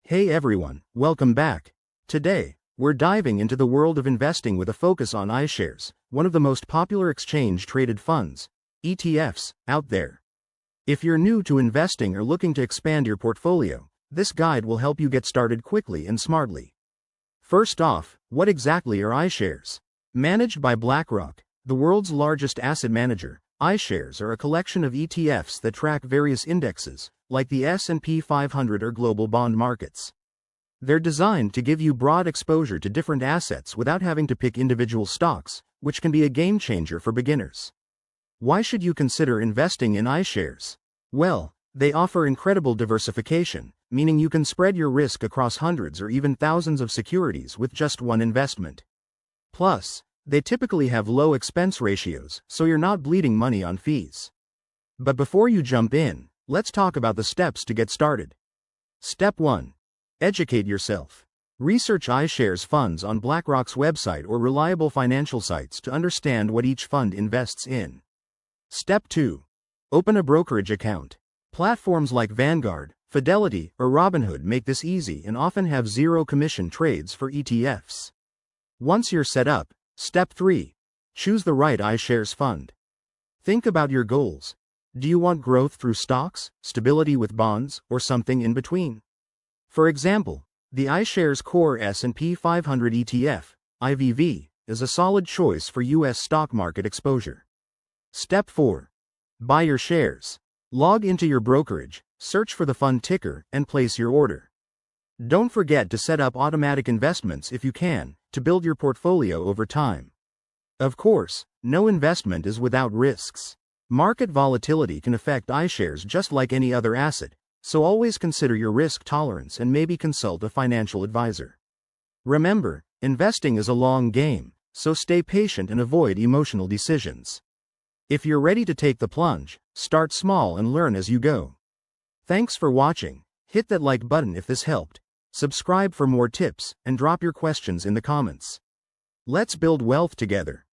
Hey everyone, welcome back. Today, we're diving into the world of investing with a focus on iShares, one of the most popular exchange-traded funds, ETFs, out there. If you're new to investing or looking to expand your portfolio, this guide will help you get started quickly and smartly. First off, what exactly are iShares? Managed by BlackRock, the world's largest asset manager, iShares are a collection of ETFs that track various indexes, like the S&P 500 or global bond markets. They're designed to give you broad exposure to different assets without having to pick individual stocks, which can be a game changer for beginners. Why should you consider investing in iShares? Well, they offer incredible diversification, meaning you can spread your risk across hundreds or even thousands of securities with just one investment. Plus, they typically have low expense ratios, so you're not bleeding money on fees. But before you jump in, let's talk about the steps to get started. Step 1. Educate yourself. Research iShares funds on BlackRock's website or reliable financial sites to understand what each fund invests in. Step 2. Open a brokerage account. Platforms like Vanguard, Fidelity, or Robinhood make this easy and often have zero commission trades for ETFs. Once you're set up, Step 3. Choose the right iShares fund. Think about your goals. Do you want growth through stocks, stability with bonds, or something in between? For example, the iShares Core S&P 500 ETF, IVV, is a solid choice for U.S. stock market exposure. Step 4. Buy your shares. Log into your brokerage, search for the fund ticker, and place your order. Don't forget to set up automatic investments if you can, to build your portfolio over time. Of course, no investment is without risks. Market volatility can affect iShares just like any other asset, so always consider your risk tolerance and maybe consult a financial advisor. Remember, investing is a long game, so stay patient and avoid emotional decisions. If you're ready to take the plunge, start small and learn as you go. Thanks for watching. Hit that like button if this helped. Subscribe for more tips and drop your questions in the comments. Let's build wealth together.